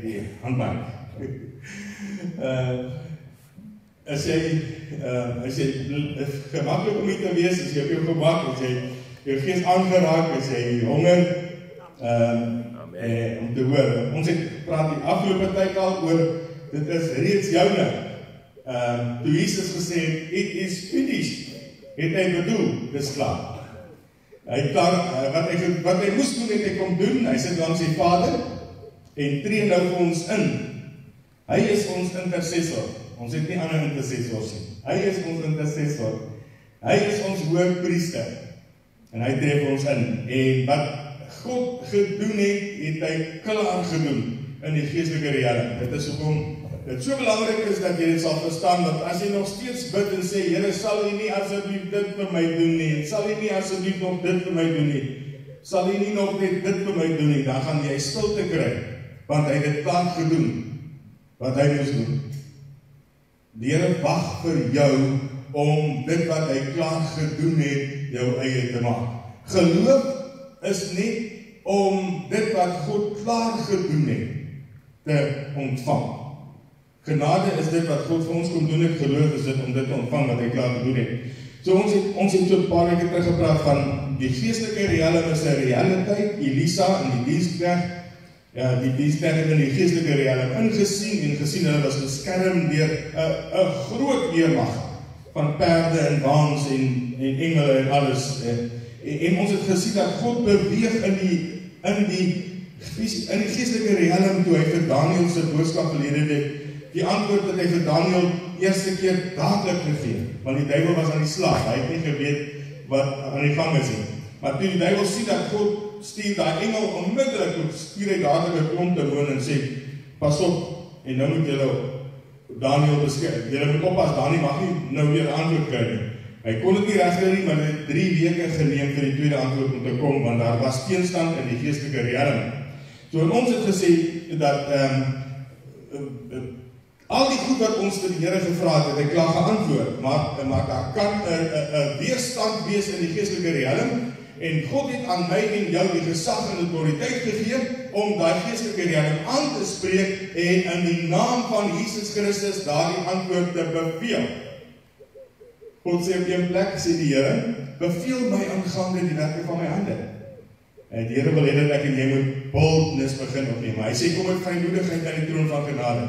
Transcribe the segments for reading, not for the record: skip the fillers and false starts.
die handbank. As jy gemaklik om te wees, as jy op jou gemak, as jy jou gees aangeraak, as jy honger, om te hoor. Ons het praat die afgelope tyd al oor, dit is reeds joune. Toe Jesus gesê het, it is finished, het hy bedoel, dis klaar. Hy klaar, wat hy moes doen, het hy kom doen, hy sit langs sy Vader, en tree nou vir ons in. Hy is ons intercessor, ons het nie ander intercessors nie. Hy is ons intercessor, hy is ons hoëpriester, en hy tree vir ons in. En wat God gedoen het, het hy klaar gedoen, in die geestelike realm. Dit is hoekom dit so belangrik is dat jy dit sal verstaan, dat as jy nog steeds bid en sê, Here, sal jy nie asseblief dit vir my doen nie, sal jy nie asseblief nog dit vir my doen nie, sal jy nie nog dit vir my doen nie, dan gaan jy stilte kry, want hy het dit klaar gedoen, wat hy moes doen. Die Here wag vir jou, om dit wat hy klaar gedoen het, jou eie te maak. Geloof is nie om dit wat God klaar gedoen het, te ontvang. Genade is dit wat God vir ons kom doen het, geloof is dit om dit te ontvang wat hy klaar gedoen het. So ons het so 'n paar weke teruggepraat van die geestelike realm is 'n realiteit, Elisa in die diensknegt, ja, die diensknegt het in die geestelike realm ingesien en gesien hulle was beskerm deur 'n groot weermag van perde en waans en engele en alles. En ons het gesien dat God beweeg in die geestelike realm toe hy vir Daniel se boodskap gelede het. Die antwoord het hy vir Daniel eerste keer dadelik gegee, want die duiwel was aan die slag, hy het nie geweet wat aan die gang is nie. Maar toe die duiwel sien dat God stuur daai engel onmiddellik, stuur hy dadelik 'n klomp demonen en sê, pas op, en nou moet julle Daniel beskerm. Julle moet oppas, Daniel mag nie nou weer antwoord kry nie. Hy kon dit nie regkry nie, maar dit het 3 weke geneem vir die tweede antwoord om te kom, want daar was teenstand in die geestelike realm. So en ons het gesê dat al die goed wat ons vir die Here gevra het, het hy klaar geantwoord, maar daar kan 'n weerstand wees in die geestelike realm, en God het aan my en jou die gesag en autoriteit gegee, om daai geestelike realm aan te spreek, en in die naam van Jesus Christus daardie antwoord te beveel. God sê op een plek, sê die Here, beveel my aangaande die werke van my hande. En die Here wil hê dat ek en jy moet boldness begin opneem. Hy sê, kom met vrymoedigheid aan die troon van genade.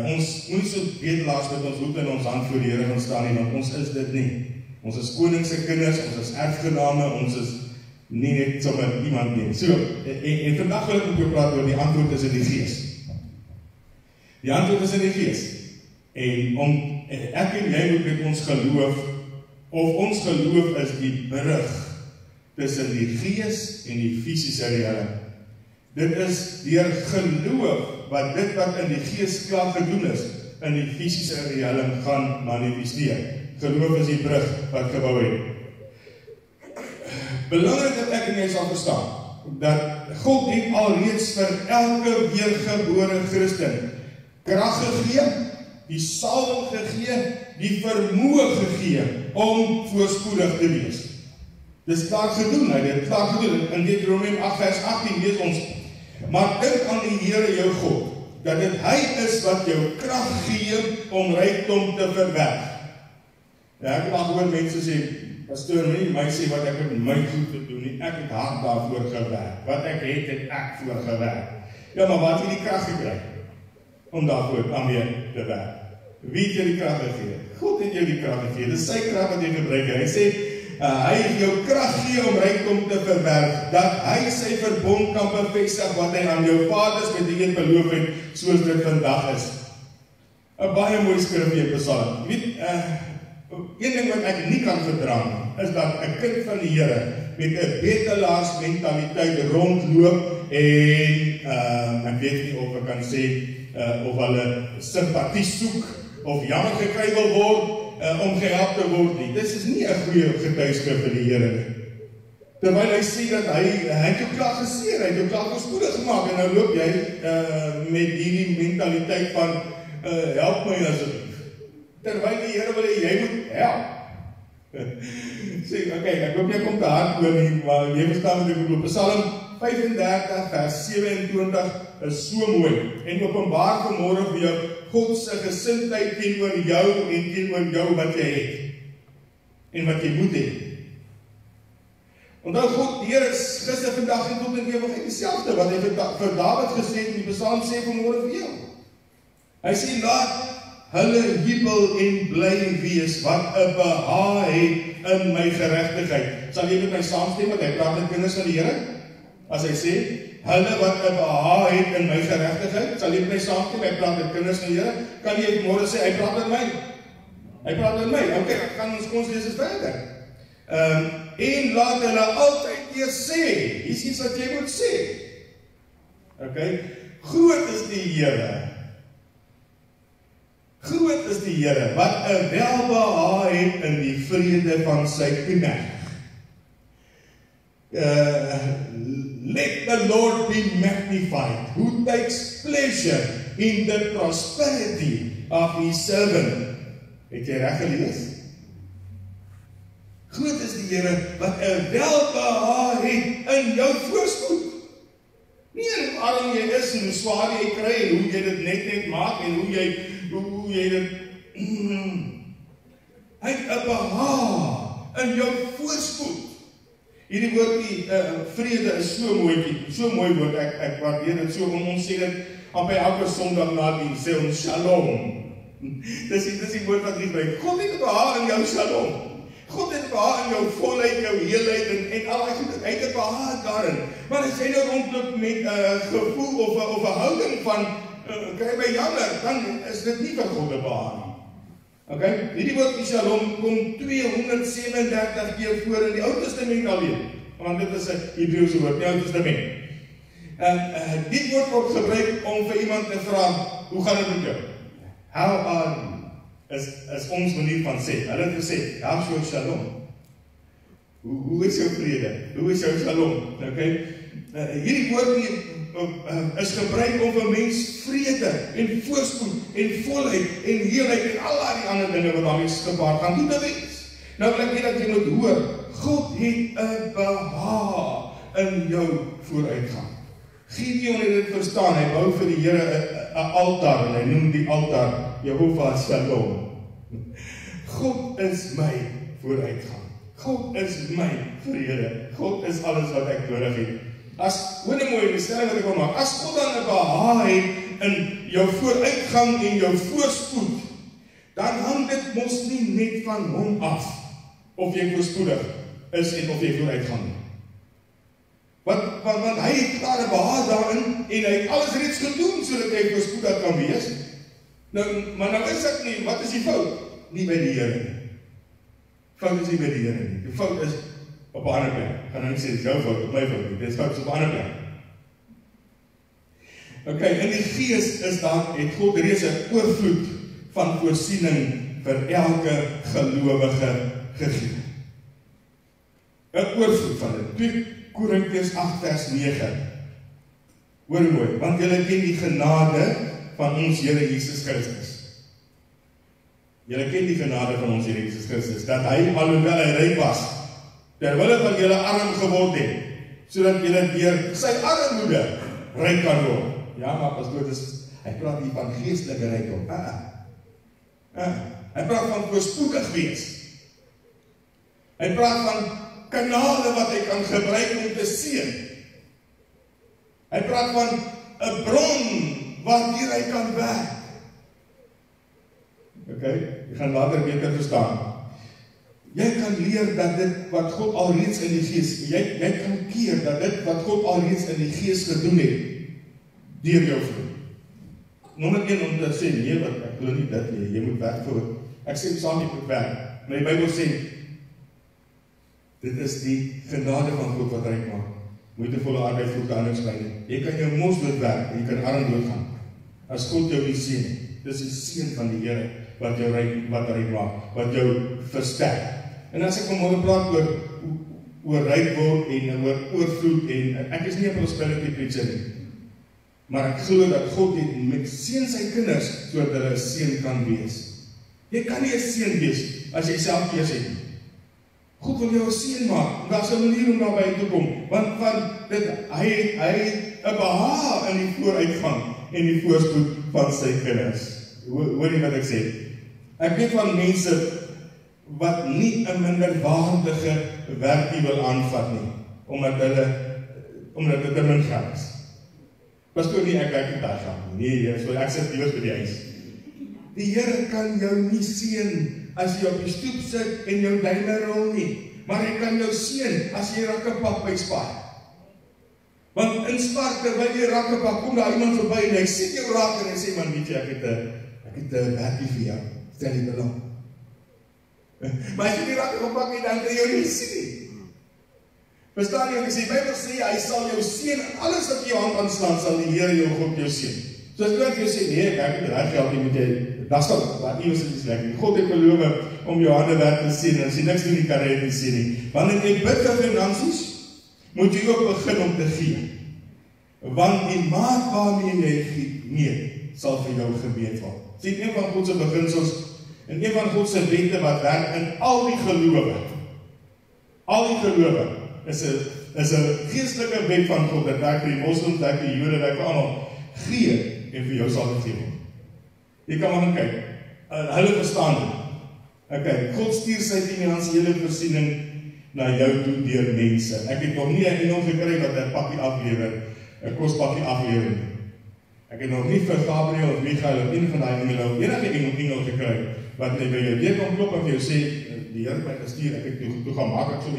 Ons moet so bedelaars met ons hoed in ons hand voor die Here gaan staan nie, want ons is dit nie. Ons is koningse kinders, ons is erfgename, ons is nie net sommer iemand nie. So, en vandag wil ek met jou praat oor die antwoord is in die gees. Die antwoord is in die gees. En ek en jy moet met ons geloof, of ons geloof is die brug tussen die gees en die fisiese realm. Dit is deur geloof wat dit wat in die gees klaar gedoen is, in die fisiese realm gaan manifesteer. Geloof is die brug wat gebou het. Belangrik dat ek en jy sal verstaan, dat God het alreeds vir elke weergebore Christen krag gegee, die salwing gegee, die vermoë gegee om voorspoedig te wees. Dis klaar gedoen, hy het dit klaar gedoen. In Deuteronomium 8 vers 18 lees ons, maar dink aan die Here jou God, dat dit hy is wat jou krag gee om rykdom te verwerf. Ja, ek het al gehoor mense sê, pastoor, nie my sê wat ek met my goed te doen nie, ek het hard daarvoor gewerk. Wat ek het ek voor gewerk. Ja, maar wat het jy die krag gekry om daarvoor aan weer te werk? Wie het jy die krag gegee? God het jou die krag gegee. Dis sy krag wat jy gebruik. Hy sê, hy het jou krag gee om rykdom te verwerf, dat hy sy verbond kan bevestig wat hy aan jou vaders met die een beloof het, soos dit vandag is. 'n Baie mooi skrif in Psalm. Jy weet, een ding wat ek nie kan verdra, is dat 'n kind van die Here met 'n bedelaars mentaliteit rondloop en ek weet nie of ek kan sê of hulle simpatie soek of jammer gekry wil word om gehelp te word nie. Dit is nie 'n goeie getuigskrif vir die Here nie. Terwyl hy sê dat hy het jou klaar geseer, hy het jou klaar voorspoedig gemaak, en nou loop jy met hierdie mentaliteit van help my asseblief. Terwyl die Here wil hê jy moet help. Sê, okay, ek hoop jy kom te hard oor nie, maar jy verstaan wat ek bedoel. Psalm 35 vers 27 is so mooi en openbaar vanmôre vir jou God se gesindheid teenoor jou en teenoor jou wat jy het en wat jy moet hê. Onthou God, die Here is gister, vandag en tot in ewigheid dieselfde wat hy vir Dawid gesê het in die Psalm sê vanmôre vir jou. Hy sê laat hulle jubel en bly wees wat 'n behaag het in my geregtigheid. Sal jy met my saamstem wat hy praat met kinders van die Here? As hy sê hulle wat 'n behaag het in my geregtigheid, sal jy met my saamstem, hy praat met kinders van die Here? Kan jy môre sê hy praat met my? Hy praat met my. Okay, kan ons lees dit verder. En laat hulle altyd weer sê, hier is iets wat jy moet sê. Okay, groot is die Here. Groot is die Here, wat 'n welbehaag het in die vrede van sy knegt. Let the Lord be magnified, who takes pleasure in the prosperity of his servant. Het jy reg gelees? Groot is die Here, wat 'n welbehaag het in jou voorspoed. Nie in hoe arm jy is en hoe swaar jy kry en hoe jy dit net maak en hoe jy dit hy het 'n behaag in jou voorspoed. Hierdie woordjie vrede is so mooi woord, ek waardeer dit so, ons sê dit op elke Sondag na die sê ons shalom. Dis die woord wat jy gebruik. God het 'n behaag in jou shalom. God het 'n behaag in jou volheid, jou heelheid en al die goed. Hy het 'n behaag daarin. Maar as jy nou rondloop met 'n gevoel of 'n houding van kry my jammer, dan is dit nie vir God 'n behaag nie. Okay? Hierdie woord shalom kom 237 keer voor in die Ou Testament alleen. Want dit is 'n Hebreëse woord, die Ou Testament. Dit woord word gebruik om vir iemand te vra, hoe gaan dit met jou? How are you? Is ons manier van sê. Hulle het gesê, how's your shalom? Hoe is jou vrede? Hoe is jou shalom? Okay? Hierdie woord is gebruik om vir mens vrede en voorspoed en volheid en heelheid en al die ander dinge wat daarmee gepaard gaan doen te wees. Nou wil ek net dat jy moet hoor, God het 'n behaag in jou vooruitgang. Gideon het dit verstaan, hy bou vir die Here 'n altaar en hy noem die altaar Jehovah Shalom. God is my vooruitgang. God is my vrede. God is alles wat ek nodig het. Hoor nou mooi, die stelling wat ek wil maak, as God dan 'n behaag het in jou vooruitgang en jou voorspoed, dan hang dit mos nie net van hom af, of jy voorspoedig is en of jy vooruitgang nie. Want hy het klaar 'n behaag daarin, en hy het alles reeds gedoen, sodat hy voorspoedig kan wees. Maar nou is dit nie, wat is die fout? Nie by die Here nie. Fout is nie by die Here nie. Die fout is op 'n ander plek. Ek gaan nou nie sê, dit is jou fout, op my fout nie. Dit is fout op 'n ander plek. Okay, in die gees is daar, het God reeds 'n oorvloed van voorsiening vir elke gelowige gegee. 'n Oorvloed van dit. 2 Korintiërs 8 vers 9. Hoor mooi, want julle ken die genade van ons Here Jesus Christus. Julle ken die genade van ons Here Jesus Christus, dat hy, alhoewel hy ryk was, terwille van julle arm geword het, sodat julle deur sy armoede ryk kan word. Ja, maar pastoor, hy praat hier van geestelike rykdom. Hy praat van voorspoedig wees. Hy praat van kanale wat hy kan gebruik om te seën. Hy praat van 'n bron waardeur hy kan werk. Okay, jy gaan later beter verstaan. Jy kan leer dat dit wat God alreeds in die gees, jy kan keer dat dit wat God alreeds in die gees gedoen het, deur jou vloei. Nommer 1 om te sê, nee, wat ek glo nie dit nie, jy moet werk vir het. Ek sê saam jy moet werk. Maar die Bybel sê, dit is die genade van God wat ryk maak. Moeitevolle arbeid voeg daar niks by nie. Jy kan jou mos doodwerk, en jy kan arm doodgaan. As God jou nie seën nie, dis die seën van die Here wat jou ryk maak, wat jou versterk. En as ek vanmôre praat oor ryk word en oor oorvloed, en ek is nie 'n prosperity preacher nie, maar ek glo dat God het met seën sy kinders sodat hulle 'n seën kan wees. Jy kan nie 'n seën wees as jy self keus het nie. God wil jou 'n seën maak, en daar's 'n manier om daarby te kom, want dit hy het 'n behaag in die vooruitgang en die voorspoed van sy kinders. Hoor jy wat ek sê? Ek weet van mense wat nie 'n minderwaardige werkie wil aanvat nie, omdat dit te min geld is. Pastoor nie, ek werk nie daar gaan nie. Nee, so ek sit liewers by die huis. Die Here kan jou nie seën as jy op die stoep sit en jou duime rol nie, maar hy kan jou seën as jy rakkepap by Spar. Want in Spar, terwyl jy rakkepap, kom daar iemand verby en hy sien jou raak en hy sê, man, weet jy, ek het 'n werkie vir jou, stel jy belang. Maar as jy die rakkepap nie, dan kan jy jou nie sien nie. Verstaan jy wat ek sê? Die Bybel sê, hy sal jou seën, alles wat jy jou hand aanslaan, sal die Here jou God jou seën. So as jy sê, nee, ek het reg geld, jy moet jy, dat sal, wat nie was dit is lekker. God het beloof om jou hande werk te sien, en as jy niks doen, die kan hy nie sien nie. Wanneer jy bid vir finansies, moet jy ook begin om te gee. Want die maat waarmee jy meet, sal vir jou gemeet word. Sien, een van God se beginsels, en een van God se wette wat werk in al die gelowe. Al die gelowe is 'n geestelike wet van God, dat werk vir die moslims, werk vir die Jode, werk vir almal. Gee, en vir jou sal gegee word. Jy kan maar gaan kyk. Hulle verstaan dit. Okay, God stuur sy finansiële voorsiening na jou toe deur mense. Ek het nog nie 'n engel gekry wat 'n pakkie aflewer, 'n kospakkie aflewer nie. Ek het nog nie vir Gabriel of Michael of een van daai engele of enige engel gekry wat net by jou deur kom klop en vir jou sê, die Here het my gestuur, ek het toe gaan maak ek sal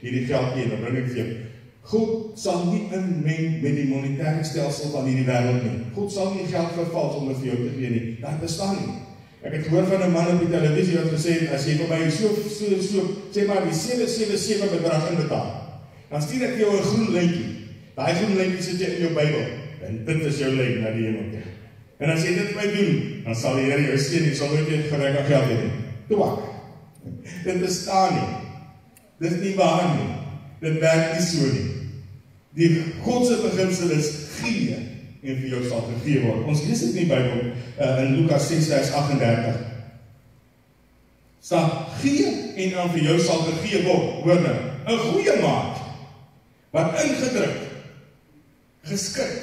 hierdie geld gee, dan bring ek vir jou. God sal nie inmeng met die monetaire stelsel van hierdie wêreld nie. God sal nie geld vervals om dit vir jou te gee nie. Dit bestaan nie. Ek het gehoor van 'n man op die televisie wat gesê het, as jy vir my so sê maar die 777 bedrag inbetaal, dan stuur ek jou 'n groen lyntjie. Daai groen lyntjie sit jy in jou Bybel en dit is jou lyn na die hemel toe. En as jy dit vir my doen, dan sal die Here jou seën, jy sal nooit weer gebrek aan geld hê nie. Toe. Dit bestaan nie. Dit is nie waar nie. Dit werk nie so nie. Die Godse beginsel is gee en vir jou sal gegee word. Ons lees dit in die Bybel in Lukas 6 vers 38. Staan gee en dan vir jou sal gegee word. Hoor nou, 'n goeie maat wat ingedruk, geskik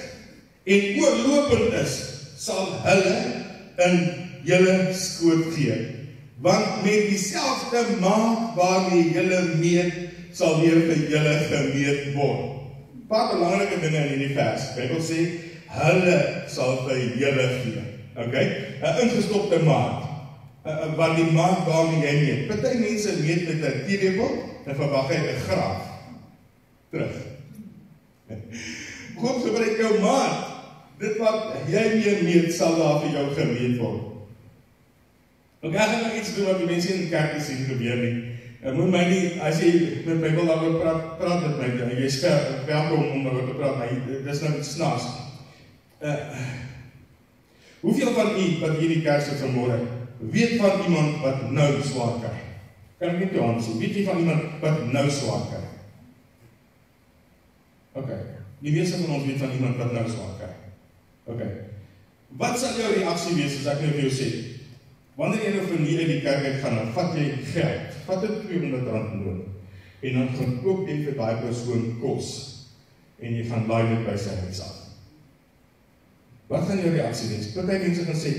en oorlopend is, sal hulle in julle skoot gee. Want met dieselfde maat waarmee julle meet, sal weer vir julle gemeet word. Paar belangrike dinge in hierdie vers. Die Bybel sê, hulle sal vir julle gee. Okay? 'n ingestopte maat. Want die maat waarmee jy meet. Party mense meet met 'n teelepel en verwag hy 'n graaf terug. God gebruik jou maat. Dit wat jy mee meet, sal daar vir jou gemeet word. Ek gaan nou iets doen wat die mense in die kerk sien gebeur nie. Moet my nie, as jy met my wil daaroor praat met my, jy is welkom om daaroor te praat, maar dit is nou iets snaaks. Hoeveel van u wat hier die kerk sit vanmôre, weet van iemand wat nou swaar kry? Kan ek net jou hand sien? Weet jy van iemand wat nou swaar kry? Okay. Die meeste van ons weet van iemand wat nou swaar kry. Okay. Wat sal jou reaksie wees as ek nou vir jou sê? Wanneer jy nou vir nie uit die kerk uit gaan, dan vat jy geld, vat dit R200 loon, en dan gaan koop jy vir daai persoon kos, en jy gaan laai dit by sy huis af. Wat gaan jou reaksie wees? Party mense gaan sê,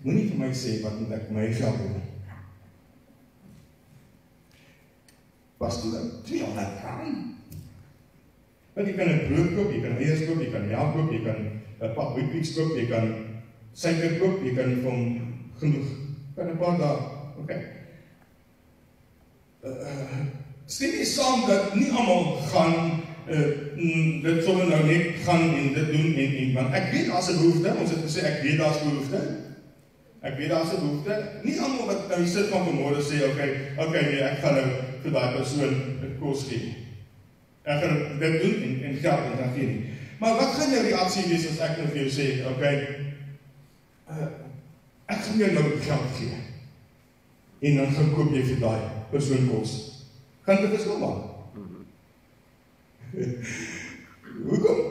moenie vir my sê wat moet ek my geld doen. Was toe dan R200? Want jy kan 'n brood koop, jy kan eiers koop, jy kan melk koop, jy kan 'n pak wheatbix koop, jy kan suiker koop, jy kan vir hom genoeg, kan 'n paar dae, okay. Stem jy saam dat nie almal gaan dit sommer nou net gaan en dit doen en want ek weet daar's 'n behoefte, ons het gesê ek weet daar's behoefte. Ek weet daar's 'n behoefte. Nie almal wat nou sit van vanmôre sê okay, nee, ek gaan nou vir daai persoon kos gee. Ek gaan dit doen en geld en dan gee nie. Maar wat gaan jou reaksie wees as ek nou vir jou sê, okay, ek gaan jou nou geld gee. En dan gaan koop jy vir daai persoon kos. Gaan dit verskil maak?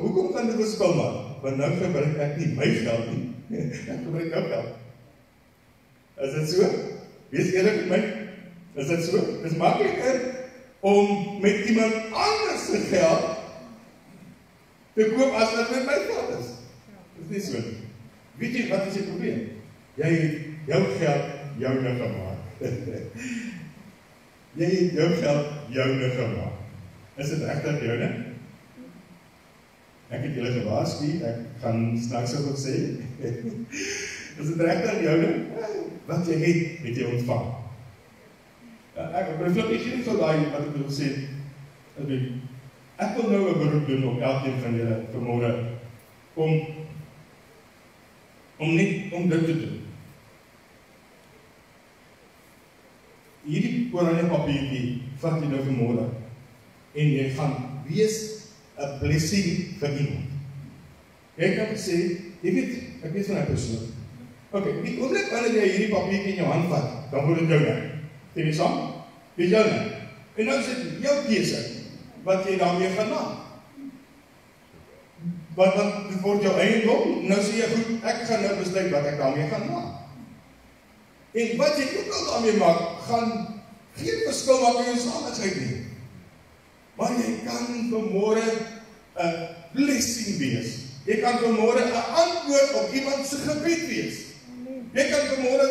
Hoekom gaan dit verskil maak? Want nou gebruik ek nie my geld nie. Ek gebruik jou geld. Is dit so? Wees eerlik met my. Is dit so? Dit is makliker om met iemand anders se geld te koop as wat met my geld is. Dis nie so. Weet jy wat is die probleem? Jy het jou geld joune gemaak. Jy het jou geld joune gemaak. Is dit regtig joune? Ek het julle gewaarsku, ek gaan straks ook sê. Is dit regtig joune? Wat jy het jy ontvang. Ek flip ek nie so daai wat ek wil sê. Ek wil nou 'n beroep doen op elkeen van julle vanmôre om dit te doen. Hierdie oranje papiertjie vat jy nou vanmôre en jy gaan wees 'n blessing vir iemand. Jy kan sê, jy weet, ek weet van 'n persoon. Okay, die oomblik wanneer jy hierdie papiertjie in jou hand vat, dan word dit joune. Sien jy saam? Dis joune. En nou is dit jou keuse wat jy daarmee gaan maak. Want dit word jou eiendom, nou sê jy goed, ek gaan nou besluit wat ek daarmee gaan maak. En wat jy ook al daarmee maak, gaan geen verskil maak in jou saligheid nie. Maar jy kan vanmôre 'n blessing wees. Jy kan vanmôre 'n antwoord op iemand se gebed wees. Jy kan vanmôre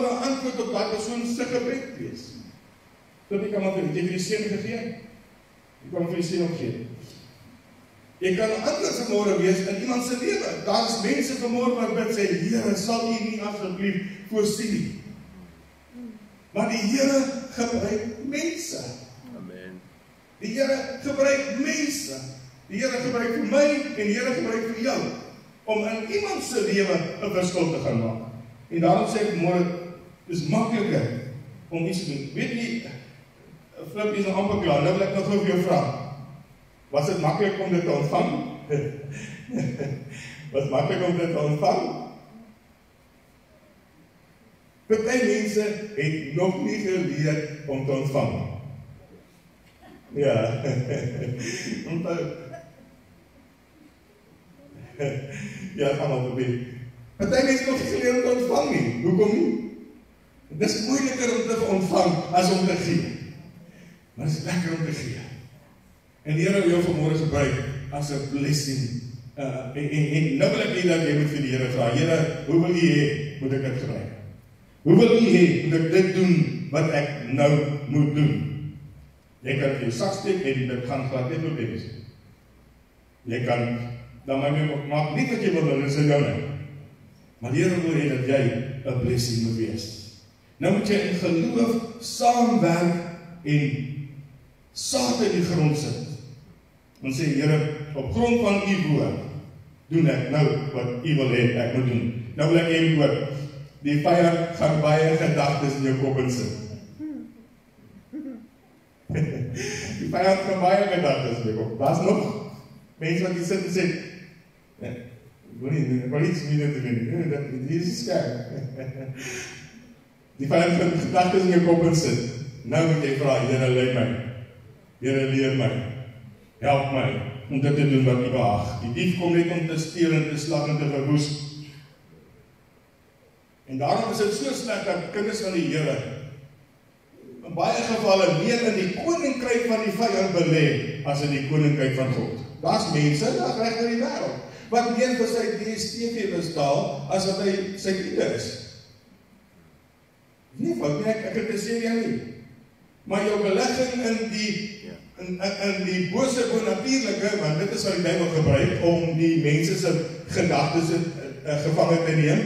'n antwoord op daai persoon se gebed wees. So jy kan maar vir die seën gegee. Jy kan vir die seën opgee. Jy kan 'n antwoord vanmôre wees in iemand se lewe. Daar is mense vanmôre wat bid sê, Here, sal U nie asseblief voorsien nie. Maar die Here gebruik mense. Amen. Die Here gebruik mense. Die Here gebruik vir my en die Here gebruik vir jou om in iemand se lewe 'n verskil te gaan maak. En daarom sê ek môre, dis makliker om iets te doen. Weet jy, Flip is nou amper klaar. Nou wil ek nog vir jou vra. Was dit maklik om dit te ontvang? Was maklik om dit te ontvang? Party mense het nog nie geleer om te ontvang. Ja. Ja, gaan maar probeer. Party mense het nog nie geleer om te ontvang nie. Hoekom nie? Dit is moeiliker om te ontvang as om te gee. Maar dit is lekker om te gee. En die Here wil jou vanmôre gebruik as 'n blessing. En nou wil ek hê dat jy moet vir die Here vra, Here, hoe wil U hê moet ek dit gebruik? Hoe wil U hê moet ek dit doen wat ek nou moet doen? Jy kan vir jou sak steek en dit gaan glad nie probleem wees. Jy kan dan maak nie wat jy wil doen, dit is joune. Maar die Here wil hê dat jy 'n blessing moet wees. Nou moet jy in geloof saamwerk en saad in die grond sit. En sê, Here, op grond van U woord, doen ek nou wat U wil hê ek moet doen. Nou wil ek hê hoor, die vyand gaan baie gedagtes in jou kop insit. Die vyand gaan baie gedagtes in jou kop. Daar's nog mense wat hier sit en sê, ek wil iets meer te doen, dit is skerp. Die vyand gaan gedagtes in jou kop insit. Nou moet jy vra, Here, lei my. Here, leer my. Help my om dit te doen wat U behaag. Die dief kom net om te steel en te slag en te verwoes. En daarom is dit so sleg dat kinders van die Here in baie gevalle meer in die koninkryk van die vyand belê as in die koninkryk van God. Daar's mense reg oor die wêreld wat meer vir sy DStv betaal as wat hy sy kinders is. Nee, wat ek het te sê jou nie. Maar jou belegging in die bose bonatuurlike, want dit is wat die Bybel gebruik om die mense se gedagtes gevange te neem,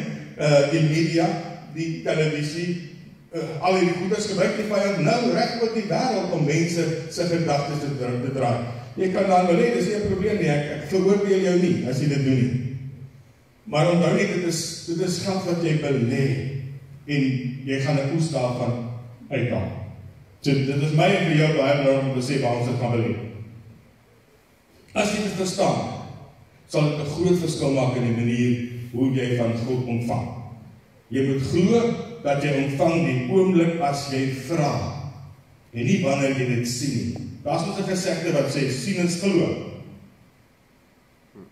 die media, die televisie, al die goeders gebruik die vyand nou reg oor die wêreld om mense se gedagtes te draai. Jy kan dan belê, dis nie 'n probleem nie. Ek veroordeel jou nie as jy dit doen nie. Maar onthou net, dit is geld wat jy belê en jy gaan 'n oes daarvan uithaal. So, dit is my en vir jou baie belangrik om te sê waar ons dit gaan belê. As jy dit verstaan, sal dit 'n groot verskil maak in die manier hoe jy van God ontvang. Jy moet glo dat jy ontvang die oomblik as jy vra en nie wanneer jy dit sien nie. Daar's mos 'n gesegde wat sê sien is glo.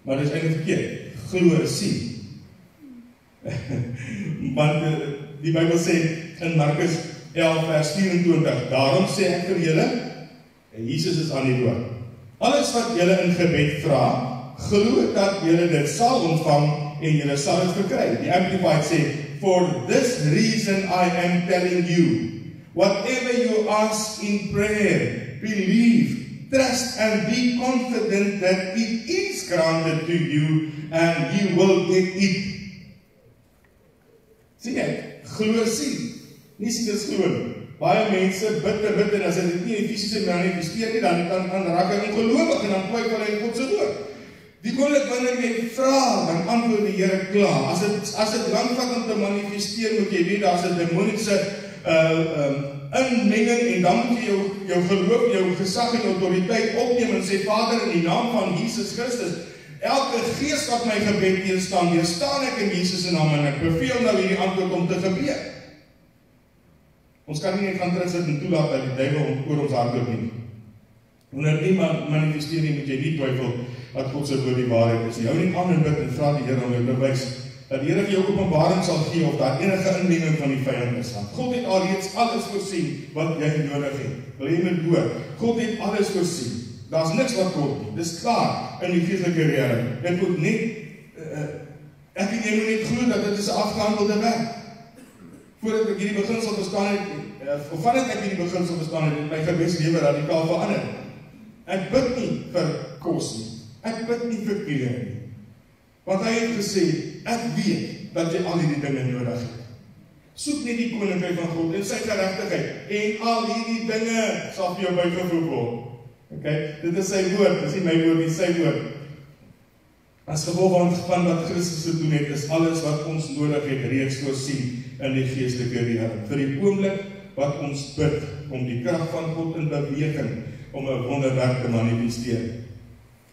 Maar dit is eintlik verkeerd. Glo is sien. Want die Bybel sê in Markus 11 vers 24, daarom sê ek vir julle, en Jesus is aan die woord, Alles wat julle in gebed vra, glo dat julle dit sal ontvang en julle sal dit verkry. Die Amplified sê, for this reason I am telling you, whatever you ask in prayer, believe, trust and be confident that it is granted to you and you will get it. Sien jy, glo sien, nie sien is glo nie. Baie mense bid en as dit nie in fisiese manifesteer nie, dan raak hy ongelowig en dan twyfel hy in God se woord. Die oomblik wanneer jy vra, dan antwoord die Here klaar. As dit lank vat om te manifesteer, moet jy weet daar's 'n demoniese inmenging en dan moet jy jou geloof, jou gesag en autoriteit opneem en sê, Vader, in die naam van Jesus Christus, elke gees wat my gebed teenstaan, weerstaan ek in Jesus se naam en ek beveel nou hierdie antwoord om te gebeur. Ons kan nie net gaan terugsit en toelaat dat die duiwel oor ons hardloop nie. Wanneer iemand manifesteer nie, moet jy nie twyfel dat God se woord die waarheid is. Jy hou nie aan en bid en vra die Here om jou bewys dat die Here vir jou openbaring sal gee of daar enige inmenging van die vyand is. God het alreeds alles voorsien wat jy nodig het. Wil jy met hoor? God het alles voorsien. Daar's niks wat kort nie. Dis klaar in die geestelike realm. Dit moet net ek en jy moet net glo dat dit is 'n afgehandelde werk. Voordat ek hierdie beginsel verstaan het, of vandat ek hierdie beginsel verstaan het, my gebedlewe radikaal verander. Ek bid nie vir kos nie. Ek bid nie vir klere nie. Want hy het gesê, ek weet dat jy al hierdie dinge nodig het. Soek net die koninkryk van God en sy geregtigheid en al hierdie dinge sal vir jou bygevoeg word. Okay? Dit is sy woord, dit is nie my woord nie, sy woord. As gevolg van wat Christus gedoen het, is alles wat ons nodig het reeds voorsien in die geestelike realm. Vir die oomblik wat ons bid om die krag van God in beweging om 'n wonderwerk te manifesteer.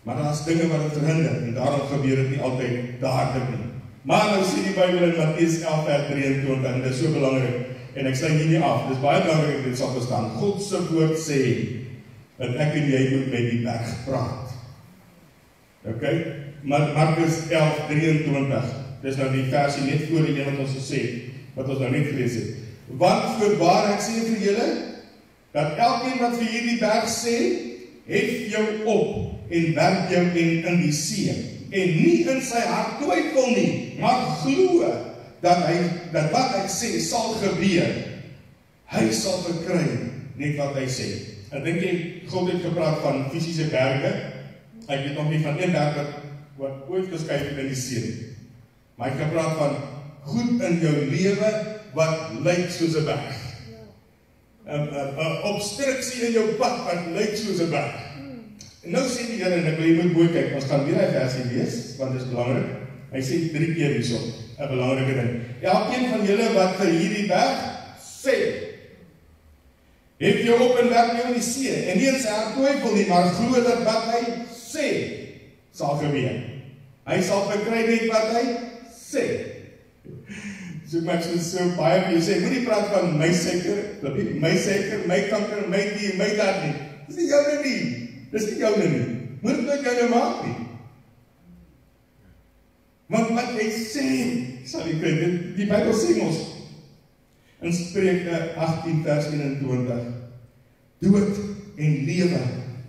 Maar daar's dinge wat dit verhinder en daarom gebeur dit nie altyd dadelik nie. Maar nou sê die Bybel in Matteus 11:23 en dit is so belangrik en ek sluit hier nie af. Dis baie belangrik dat dit sal verstaan. God se woord sê dat ek en jy moet met die berg praat. Okay? Maar Markus 11:23. Dis nou die versie net voor die een wat ons gesê het, wat ons nou net gelees het. Want voorwaar ek sê vir julle dat elkeen wat vir hierdie berg sê, hef jou op en werp jou in die see, en nie in sy hart twyfel nie, maar glo dat wat hy sê sal gebeur. Hy sal verkry net wat hy sê. Ek dink jy, God het gepraat van fisiese berge. Ek weet nog nie van een berg wat ooit geskuif het in die see nie. Maar ek gepraat van goed in jou lewe wat lyk soos 'n berg. 'n obstruksie in jou pad wat lyk soos 'n berg. En nou sê die Here, en ek wil jy moet mooi kyk, ons gaan weer hy versie lees, want dit is belangrik. Hy sê 3 keer hierso, 'n belangrike ding. Elkeen van julle wat vir hierdie berg sê, hef jou op en werp jou in die see, en nie in sy hart twyfel nie, maar glo dat wat hy sê sal gebeur. Hy sal verkry net wat hy sê. So ek so baie vir jy sê, moet nie praat van my suiker, my kanker, my die, my dat nie. Dis nie joune nie. Dis nie joune nie. Moet nooit joune maak nie. Want wat hy sê, sal jy kry. Die Bybel sê ons in Spreuke 18 vers 21. Dood en lewe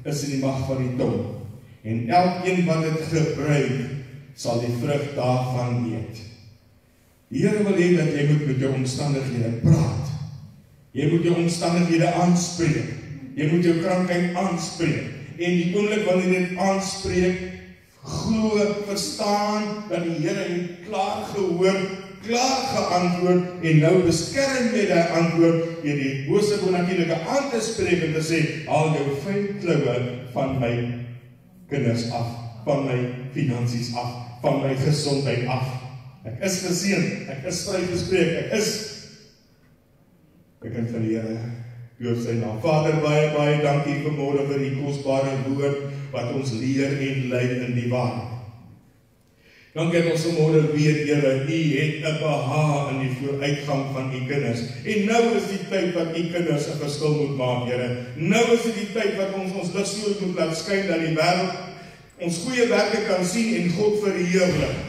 is in die mag van die tong. En elkeen wat dit gebruik, sal die vrug daarvan eet. Die Here wil hê dat jy moet met jou omstandighede praat. Jy moet jou omstandighede aanspreek. Jy moet jou krankheid aanspreek. En die oomblik wanneer jy dit aanspreek, glo, verstaan dat die Here het klaar gehoor, klaar geantwoord en nou beskerm jy daai antwoord deur die bose bonatuurlike aan te spreek en te sê, haal jou vyf kloue van my kinders af, van my finansies af, van my gesondheid af. Ek is geseën, ek is vrygespreek, ek is 'n kind van die Here. Loof sy naam. Vader, baie dankie vanmôre vir die kosbare woord wat ons leer en lei in die waarheid. Dankie dat ons vanmôre weet, Here, U het 'n behaag in die vooruitgang van U kinders. En nou is die tyd wat U kinders 'n verskil moet maak, Here. Nou is dit die tyd wat ons lig so moet laat skyn dat die wêreld ons goeie werke kan sien en God verheerlik.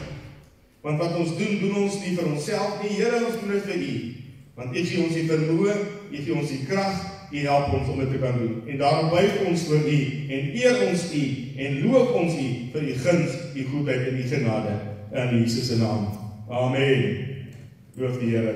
Want wat ons doen ons nie vir onsself nie, Here, ons doen dit vir U. Want U gee ons die vermoë, U gee ons die krag, U help ons om dit te kan doen. En daarom buig ons voor U en eer ons U en loof ons U vir U guns, U goedheid en U genade in Jesus se naam. Amen. Loof die Here.